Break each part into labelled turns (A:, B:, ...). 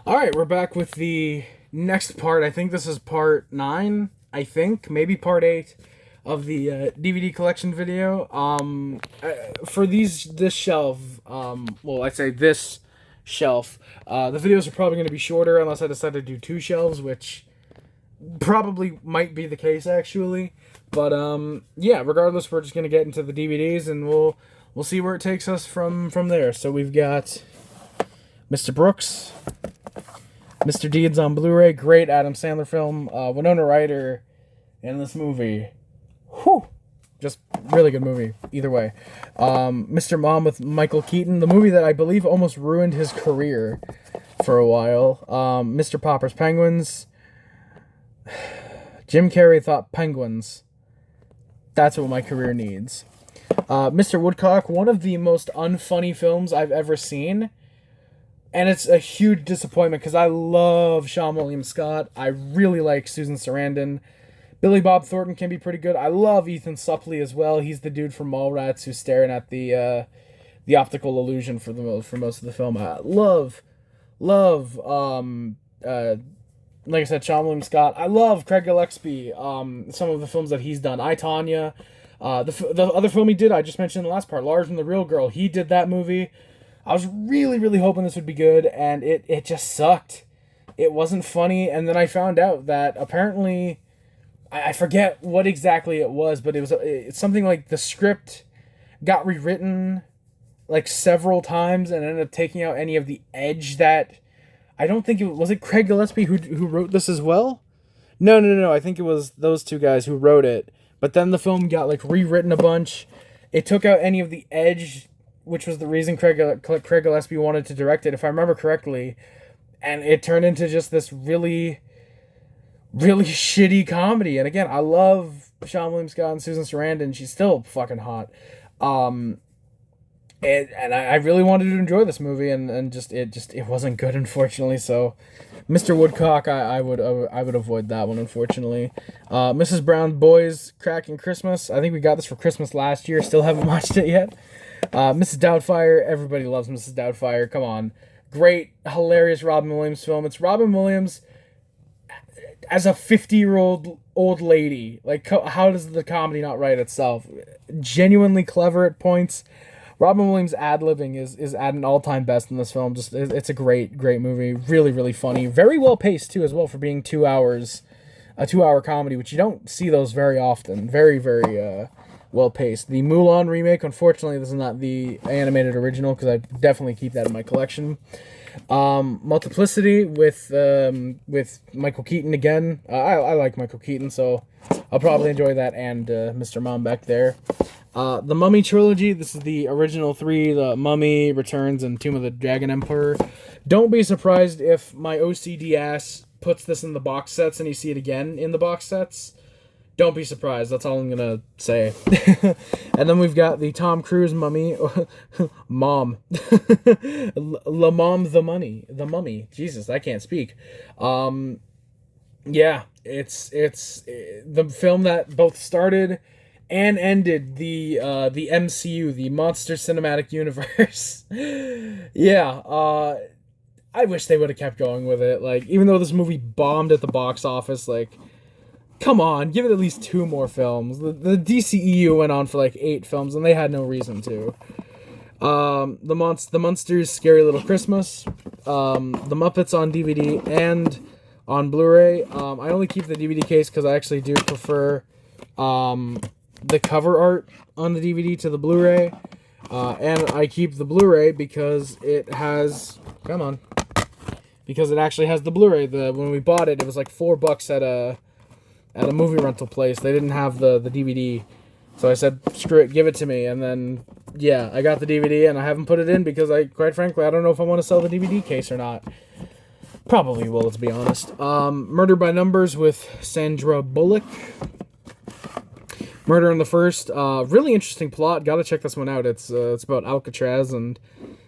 A: Alright, we're back with the next part. I think this is part 9, I think. Maybe part 8 of the DVD collection video. For this shelf, well, I say this shelf, the videos are probably going to be shorter unless I decide to do 2 shelves, which probably might be the case, actually. But, yeah, regardless, we're just going to get into the DVDs, and we'll see where it takes us from there. So we've got Mr. Brooks, Mr. Deeds on Blu-ray, great Adam Sandler film. Winona Ryder in this movie, whew, just really good movie, either way. Mr. Mom with Michael Keaton, the movie that I believe almost ruined his career for a while. Mr. Popper's Penguins. Jim Carrey thought penguins, that's what my career needs. Mr. Woodcock, one of the most unfunny films I've ever seen. And it's a huge disappointment because I love Sean William Scott. I really like Susan Sarandon. Billy Bob Thornton can be pretty good. I love Ethan Suplee as well. He's the dude from Mallrats who's staring at the optical illusion for most of the film. I love, like I said, Sean William Scott. I love Craig Gillespie. Some of the films that he's done. I, Tonya. The other film he did, I just mentioned in the last part, Lars and the Real Girl. He did that movie. I was really, really hoping this would be good, and it just sucked. It wasn't funny, and then I found out that apparently, I forget what exactly it was, but it's something like the script got rewritten like several times and ended up taking out any of the edge that, I don't think was it Craig Gillespie who wrote this as well? No, I think it was those two guys who wrote it, but then the film got like rewritten a bunch. It took out any of the edge, which was the reason Craig Gillespie wanted to direct it, if I remember correctly. And it turned into just this really, really shitty comedy. And again, I love Sean William Scott and Susan Sarandon. She's still fucking hot. And I really wanted to enjoy this movie, and it wasn't good, unfortunately. So, Mr. Woodcock, I would avoid that one, unfortunately. Mrs. Brown's Boys, Cracking Christmas. I think we got this for Christmas last year. Still haven't watched it yet. Mrs. Doubtfire, everybody loves Mrs. Doubtfire, come on. Great, hilarious Robin Williams film. It's Robin Williams as a 50-year-old old lady. Like, how does the comedy not write itself? Genuinely clever at points. Robin Williams ad-libbing is at an all-time best in this film. Just, it's a great movie. Really, really funny. Very well-paced, too, as well, for being 2 hours. A 2-hour comedy, which you don't see those very often. Very, very, well-paced. The Mulan remake, unfortunately, this is not the animated original, because I definitely keep that in my collection. Multiplicity with Michael Keaton again. I like Michael Keaton, so I'll probably enjoy that, and Mr. Mom back there. The Mummy trilogy, this is the original 3, The Mummy, Returns, and Tomb of the Dragon Emperor. Don't be surprised if my OCD ass puts this in the box sets and you see it again in the box sets. Don't be surprised. That's all I'm going to say. And then we've got the Tom Cruise Mummy. Mom. La Mom the Mummy. Jesus, I can't speak. Yeah, it's the film that both started and ended the MCU, the Monster Cinematic Universe. Yeah, I wish they would have kept going with it. Like, even though this movie bombed at the box office, like, come on, give it at least 2 more films. The DCEU went on for like 8 films, and they had no reason to. The Munsters' Scary Little Christmas. The Muppets on DVD and on Blu-ray. I only keep the DVD case because I actually do prefer the cover art on the DVD to the Blu-ray. And I keep the Blu-ray because it has... Come on. Because it actually has the Blu-ray. When we bought it, it was like $4 at a movie rental place. They didn't have the DVD. So I said, screw it, give it to me. And then, yeah, I got the DVD, and I haven't put it in because, quite frankly, I don't know if I want to sell the DVD case or not. Probably will, let's be honest. Murder by Numbers with Sandra Bullock. Murder in the First. Really interesting plot. Gotta check this one out. It's about Alcatraz, and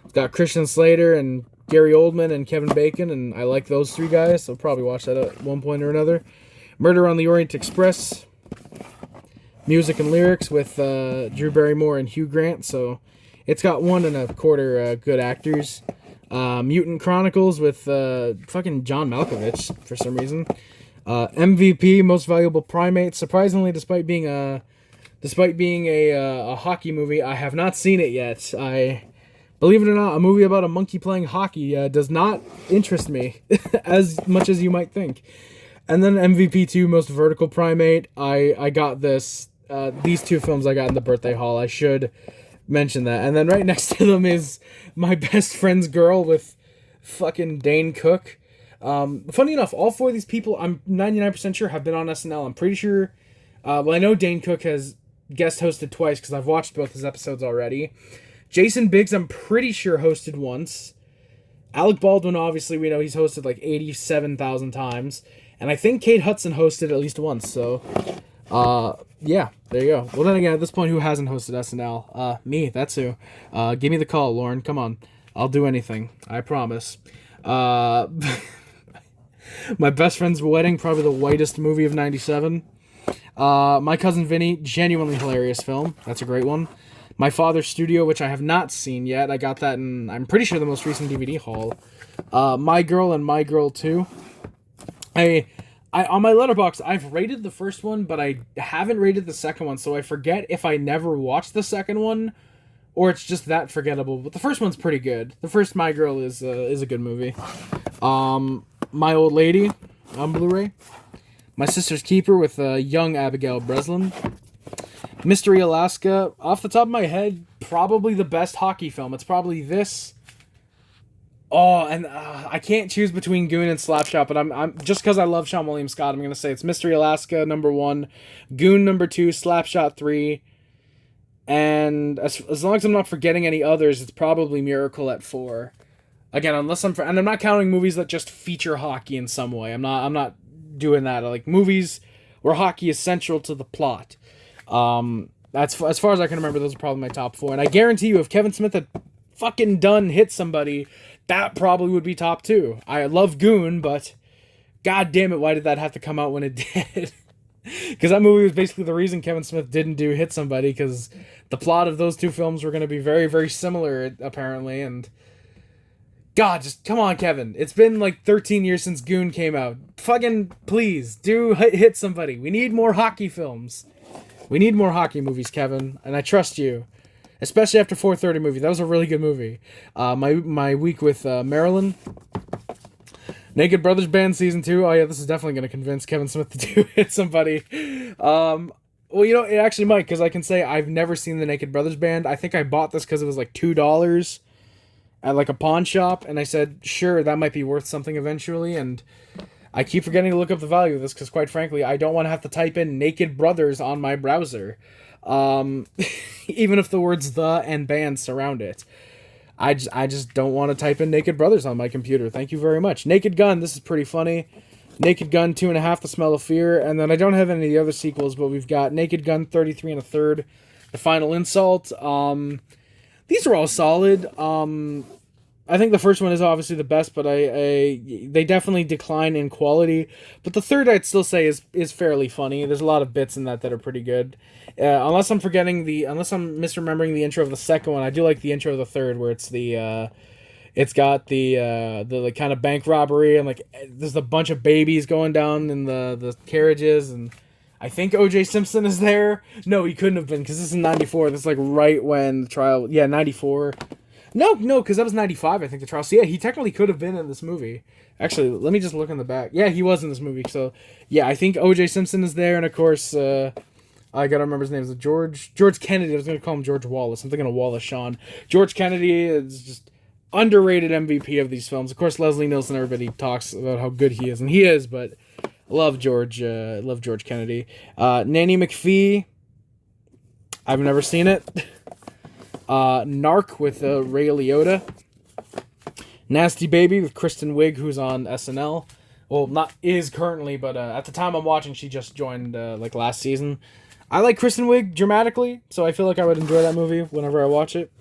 A: it's got Christian Slater and Gary Oldman and Kevin Bacon, and I like those 3 guys, so probably watch that at one point or another. Murder on the Orient Express. Music and lyrics with Drew Barrymore and Hugh Grant, so it's got 1 1/4 good actors. Mutant Chronicles with fucking John Malkovich for some reason. MVP, Most Valuable Primate. Surprisingly, despite being a hockey movie, I have not seen it yet. Believe it or not, a movie about a monkey playing hockey does not interest me as much as you might think. And then MVP2, Most Vertical Primate. I got this. These two films I got in the birthday haul. I should mention that. And then right next to them is My Best Friend's Girl with fucking Dane Cook. Funny enough, all four of these people, I'm 99% sure, have been on SNL. I'm pretty sure. Well, I know Dane Cook has guest hosted twice because I've watched both his episodes already. Jason Biggs, I'm pretty sure, hosted once. Alec Baldwin, obviously, we know he's hosted like 87,000 times. And I think Kate Hudson hosted at least once. So, yeah, there you go. Well, then again, at this point, who hasn't hosted SNL? Me, that's who. Give me the call, Lauren. Come on. I'll do anything. I promise. My Best Friend's Wedding, probably the whitest movie of 97. My Cousin Vinny, genuinely hilarious film. That's a great one. My Father's Studio, which I have not seen yet. I got that in, I'm pretty sure, the most recent DVD haul. My Girl and My Girl 2. I on my Letterboxd, I've rated the first one, but I haven't rated the second one, so I forget if I never watched the second one, or it's just that forgettable. But the first one's pretty good. The first My Girl is a good movie. My Old Lady on Blu-ray. My Sister's Keeper with young Abigail Breslin. Mystery Alaska, off the top of my head, probably the best hockey film. It's probably this. Oh, and I can't choose between Goon and Slapshot, but I'm just because I love Sean William Scott, I'm gonna say it's Mystery Alaska number 1, Goon number 2, Slapshot 3, and as long as I'm not forgetting any others, it's probably Miracle at 4. Again, unless and I'm not counting movies that just feature hockey in some way. I'm not doing that. I like movies where hockey is central to the plot. That's as far as I can remember. Those are probably my top 4. And I guarantee you, if Kevin Smith had fucking done hit somebody, that probably would be top 2. I love Goon, but god damn it, why did that have to come out when it did? Because that movie was basically the reason Kevin Smith didn't do Hit Somebody, because the plot of those two films were going to be very, very similar, apparently, and God, just come on, Kevin. It's been like 13 years since Goon came out. Fucking please, do Hit Somebody. We need more hockey films. We need more hockey movies, Kevin, and I trust you. Especially after 4:30 movie. That was a really good movie. My week with Marilyn. Naked Brothers Band Season 2. Oh yeah, this is definitely going to convince Kevin Smith to do Hit Somebody. Well, you know, it actually might, because I can say I've never seen the Naked Brothers Band. I think I bought this because it was like $2 at like a pawn shop, and I said, sure, that might be worth something eventually, and I keep forgetting to look up the value of this, because quite frankly, I don't want to have to type in Naked Brothers on my browser. Even if the words the and band surround it. I just don't want to type in Naked Brothers on my computer. Thank you very much. Naked Gun, this is pretty funny. Naked Gun 2.5, The Smell of Fear, and then I don't have any of the other sequels, but we've got Naked Gun 33 1/3, The Final Insult. These are all solid. I think the first one is obviously the best, but they definitely decline in quality. But the third, I'd still say, is fairly funny. There's a lot of bits in that are pretty good. Unless I'm misremembering the intro of the second one, I do like the intro of the third, where it's it's got the like kind of bank robbery, and like there's a bunch of babies going down in the carriages, and I think O.J. Simpson is there. No, he couldn't have been, because this is 94. This is like right when the trial. Yeah, 94. No, because that was 95, I think, the trial. So yeah, he technically could have been in this movie. Actually, let me just look in the back. Yeah, he was in this movie. So yeah, I think O.J. Simpson is there, and of course, I gotta remember his name. Is George Kennedy. I was gonna call him George Wallace. I'm thinking of Wallace Shawn. George Kennedy is just underrated MVP of these films. Of course, Leslie Nielsen. Everybody talks about how good he is, and he is. But I love George. Love George Kennedy. Nanny McPhee. I've never seen it. Narc with Ray Liotta. Nasty Baby with Kristen Wiig, who's on SNL. Well, not is currently, but at the time I'm watching, she just joined like last season. I like Kristen Wiig dramatically, so I feel like I would enjoy that movie whenever I watch it.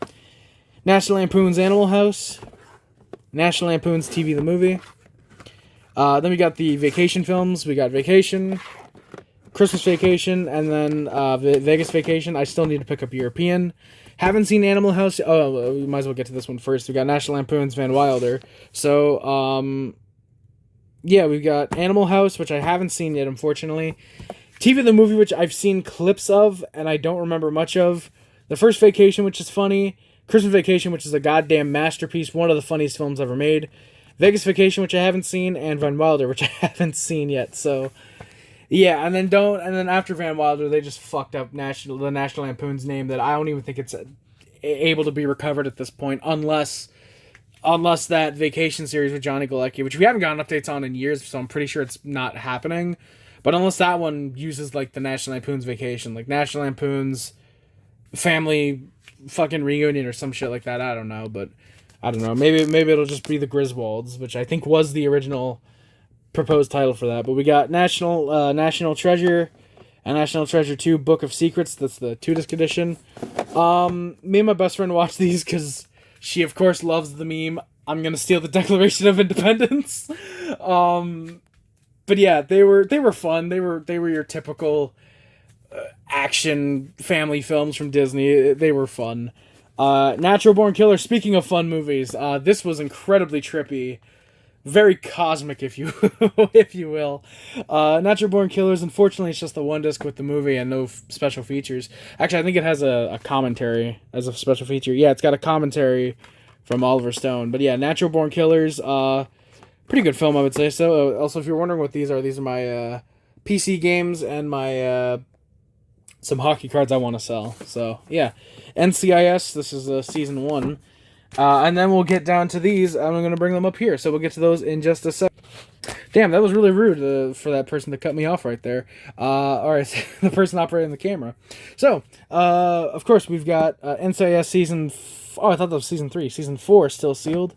A: National Lampoon's Animal House. National Lampoon's TV the Movie. Then we got the vacation films. We got Vacation, Christmas Vacation, and then Vegas Vacation. I still need to pick up European. Haven't seen Animal House. Oh, we might as well get to this one first. We got National Lampoon's Van Wilder. So, yeah, we've got Animal House, which I haven't seen yet, unfortunately. TV the Movie, which I've seen clips of, and I don't remember much of. The First Vacation, which is funny. Christmas Vacation, which is a goddamn masterpiece, one of the funniest films ever made. Vegas Vacation, which I haven't seen, and Van Wilder, which I haven't seen yet. So, yeah, and then after Van Wilder, they just fucked up the National Lampoon's name that I don't even think it's able to be recovered at this point, unless that Vacation series with Johnny Galecki, which we haven't gotten updates on in years, so I'm pretty sure it's not happening. But unless that one uses, like, the National Lampoon's Vacation, like National Lampoon's Family fucking Reunion or some shit like that, I don't know, but I don't know. Maybe it'll just be the Griswolds, which I think was the original proposed title for that. But we got National Treasure and National Treasure 2 Book of Secrets. That's the 2-disc edition. Me and my best friend watched these because she, of course, loves the meme. I'm gonna steal the Declaration of Independence. But yeah, they were fun. They were your typical action family films from Disney. They were fun. Natural Born Killer. Speaking of fun movies, this was incredibly trippy, very cosmic, if you if you will. Natural Born Killers. Unfortunately, it's just the 1-disc with the movie and no special features. Actually, I think it has a commentary as a special feature. Yeah, it's got a commentary from Oliver Stone. But yeah, Natural Born Killers. Pretty good film, I would say. So, also, if you're wondering what these are my PC games and my some hockey cards I want to sell. So, yeah. NCIS, this is season 1. And then we'll get down to these. I'm going to bring them up here. So, we'll get to those in just a sec. Damn, that was really rude for that person to cut me off right there. Alright, the person operating the camera. So, of course, we've got NCIS season... I thought that was season 3. Season 4 still sealed.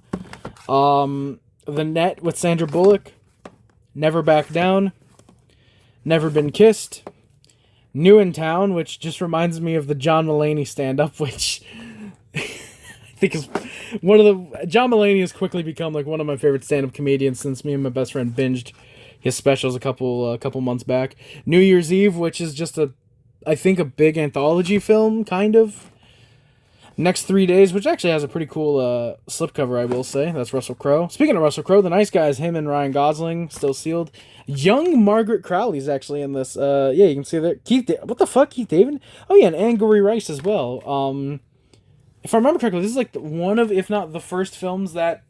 A: The Net with Sandra Bullock, Never Back Down, Never Been Kissed, New in Town, which just reminds me of the John Mulaney stand-up, which I think is one of the... John Mulaney has quickly become like one of my favorite stand-up comedians since me and my best friend binged his specials a couple months back. New Year's Eve, which is just I think a big anthology film, kind of. Next 3 Days, which actually has a pretty cool slipcover, I will say. That's Russell Crowe. Speaking of Russell Crowe, The Nice Guys, him and Ryan Gosling, still sealed. Young Margaret Crowley's actually in this. Yeah, you can see that. What the fuck, Keith David? Oh yeah, and Angourie Rice as well. If I remember correctly, this is like one of, if not the first films that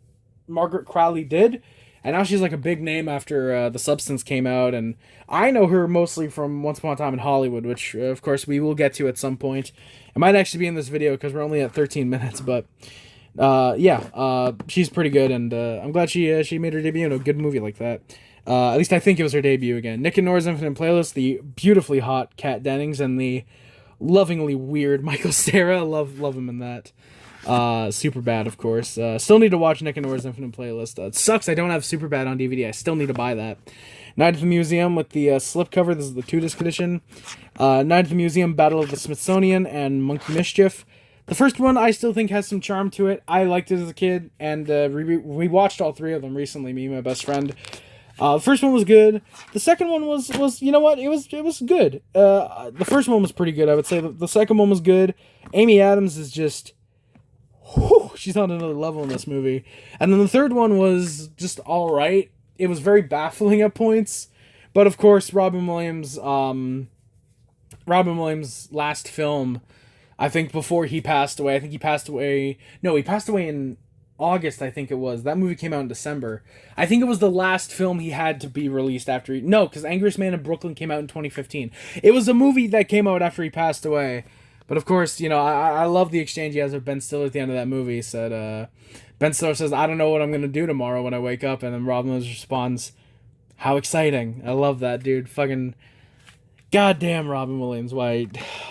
A: Margaret Crowley did. And now she's like a big name after The Substance came out. And I know her mostly from Once Upon a Time in Hollywood, which, of course, we will get to at some point. It might actually be in this video because we're only at 13 minutes. But, yeah, she's pretty good. And I'm glad she made her debut in a good movie like that. At least I think it was her debut again. Nick and Nora's Infinite Playlist, the beautifully hot Kat Dennings, and the lovingly weird Michael Cera. Love him in that. Superbad, of course. Still need to watch Nick and Nora's Infinite Playlist. It sucks I don't have Superbad on DVD. I still need to buy that. Night at the Museum with the slipcover. This is the 2-disc edition. Night at the Museum, Battle of the Smithsonian, and Monkey Mischief. The first one I still think has some charm to it. I liked it as a kid, and we watched all 3 of them recently, me and my best friend. The first one was good. The second one was you know what? It was good. The first one was pretty good, I would say. The second one was good. Amy Adams is just... Whew, she's on another level in this movie. And then the third one was just alright. It was very baffling at points. But of course, Robin Williams' last film, I think before he passed away, he passed away in August, I think it was. That movie came out in December. I think it was the last film he had to be released after No, because Angriest Man in Brooklyn came out in 2015. It was a movie that came out after he passed away. But of course, you know, I love the exchange he has with Ben Stiller at the end of that movie. He said, Ben Stiller says, I don't know what I'm going to do tomorrow when I wake up. And then Robin Williams responds, how exciting. I love that, dude. Fucking goddamn Robin Williams. Why?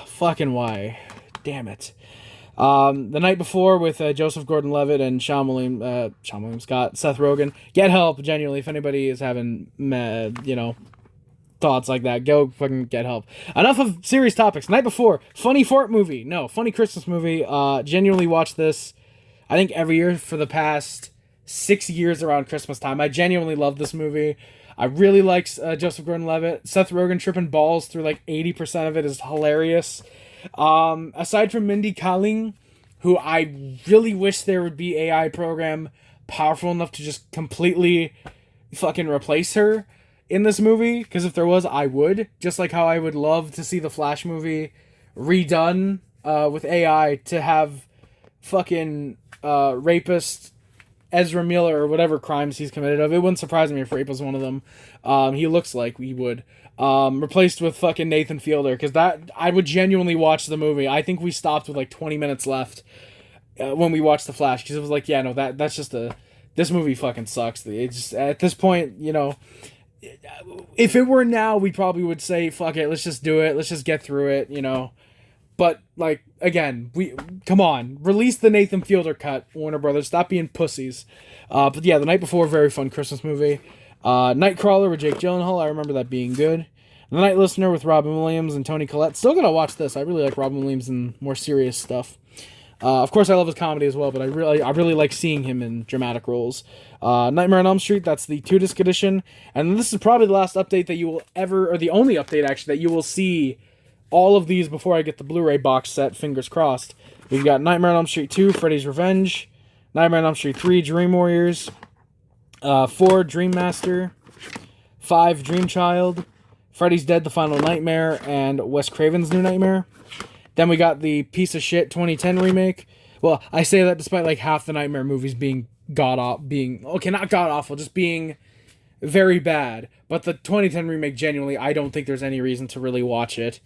A: Fucking why? Damn it. The Night Before with Joseph Gordon-Levitt and Sean William Scott, Seth Rogen. Get help, genuinely. If anybody is having, thoughts like that, go fucking get help. Enough of serious topics. Night Before, funny fart movie. No, funny Christmas movie. Genuinely watch this, I think, every year for the past 6 years around Christmas time. I genuinely love this movie. I really like Joseph Gordon-Levitt. Seth Rogen tripping balls through like 80% of it is hilarious. Aside from Mindy Kaling, who I really wish there would be AI program powerful enough to just completely fucking replace her in this movie, because if there was, I would. Just like how I would love to see the Flash movie redone with AI to have fucking rapist Ezra Miller or whatever crimes he's committed of. It wouldn't surprise me if rape was one of them. He looks like he would. Replaced with fucking Nathan Fielder, because that I would genuinely watch the movie. I think we stopped with like 20 minutes left when we watched The Flash, because it was like, yeah, no, that's just this movie fucking sucks. It just, at this point, you know, if it were now, we probably would say, fuck it, let's just do it, let's just get through it, you know. But like, again, come on, release the Nathan Fielder cut, Warner Brothers. Stop being pussies. But yeah, The Night Before, very fun Christmas movie. Nightcrawler with Jake Gyllenhaal, I remember that being good. The Night Listener with Robin Williams and Toni Collette. Still gonna watch this. I really like Robin Williams in more serious stuff. Of course, I love his comedy as well, but I really like seeing him in dramatic roles. Nightmare on Elm Street, that's the 2-disc edition, and this is probably the last update that you will ever, or the only update actually that you will see. All of these before I get the Blu-ray box set, fingers crossed. We've got Nightmare on Elm Street 2, Freddy's Revenge, Nightmare on Elm Street 3, Dream Warriors, 4, Dream Master, 5, Dream Child, Freddy's Dead, The Final Nightmare, and Wes Craven's New Nightmare. Then we got the piece of shit 2010 remake. Well, I say that despite like half the Nightmare movies being not god-awful, just being very bad. But the 2010 remake, genuinely, I don't think there's any reason to really watch it.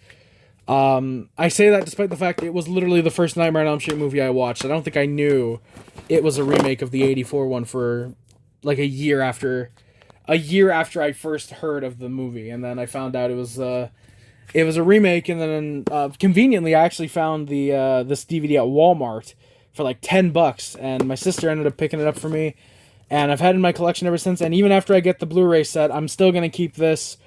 A: I say that despite the fact it was literally the first Nightmare on Elm Street movie I watched. I don't think I knew it was a remake of the 84 one for like a year after I first heard of the movie, and then I found out it was a remake. And then conveniently, I actually found the this DVD at Walmart for like $10, and my sister ended up picking it up for me, and I've had it in my collection ever since. And even after I get the Blu-ray set, I'm still gonna keep this,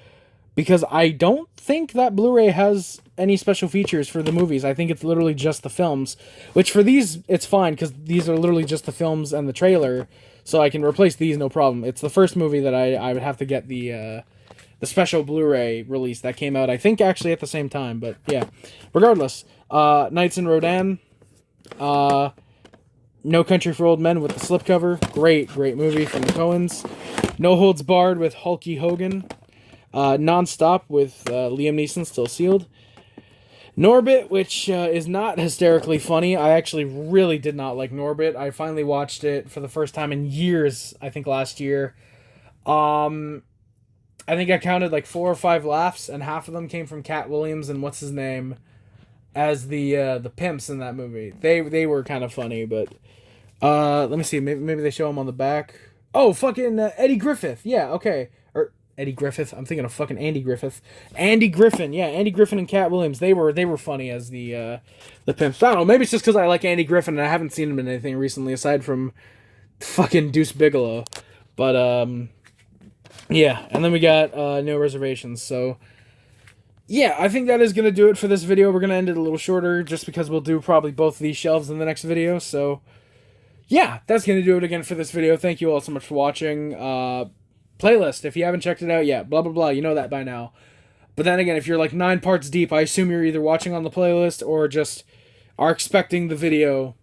A: because I don't think that Blu-ray has any special features for the movies. I think it's literally just the films, which for these, it's fine, because these are literally just the films and the trailer, so I can replace these no problem. It's the first movie that I would have to get the special Blu-ray release that came out, I think, actually at the same time, but yeah. Regardless, Nights in Rodan, No Country for Old Men with the slipcover, great movie from the Coens. No Holds Barred with Hulky Hogan, Non-Stop with Liam Neeson, still sealed. Norbit, which is not hysterically funny. I actually really did not like Norbit. I finally watched it for the first time in years, I think last year. I think I counted like 4 or 5 laughs, and half of them came from Cat Williams and what's his name as the pimps in that movie. They were kind of funny, but let me see. Maybe they show him on the back. Oh, fucking Eddie Griffith. Yeah, okay. Or Eddie Griffith. I'm thinking of fucking Andy Griffith. Andy Griffin. Yeah, Andy Griffin and Cat Williams. They were funny as the pimps. I don't know. Maybe it's just because I like Andy Griffin and I haven't seen him in anything recently aside from fucking Deuce Bigelow. But yeah, and then we got No Reservations. So yeah, I think that is going to do it for this video. We're going to end it a little shorter just because we'll do probably both of these shelves in the next video. So yeah, that's going to do it again for this video. Thank you all so much for watching. Playlist, if you haven't checked it out yet, blah, blah, blah. You know that by now. But then again, if you're like 9 parts deep, I assume you're either watching on the playlist or just are expecting the video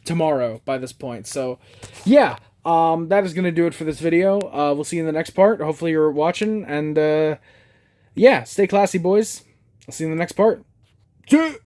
A: tomorrow by this point. So yeah, that is going to do it for this video. We'll see you in the next part. Hopefully you're watching. And yeah, stay classy, boys. I'll see you in the next part.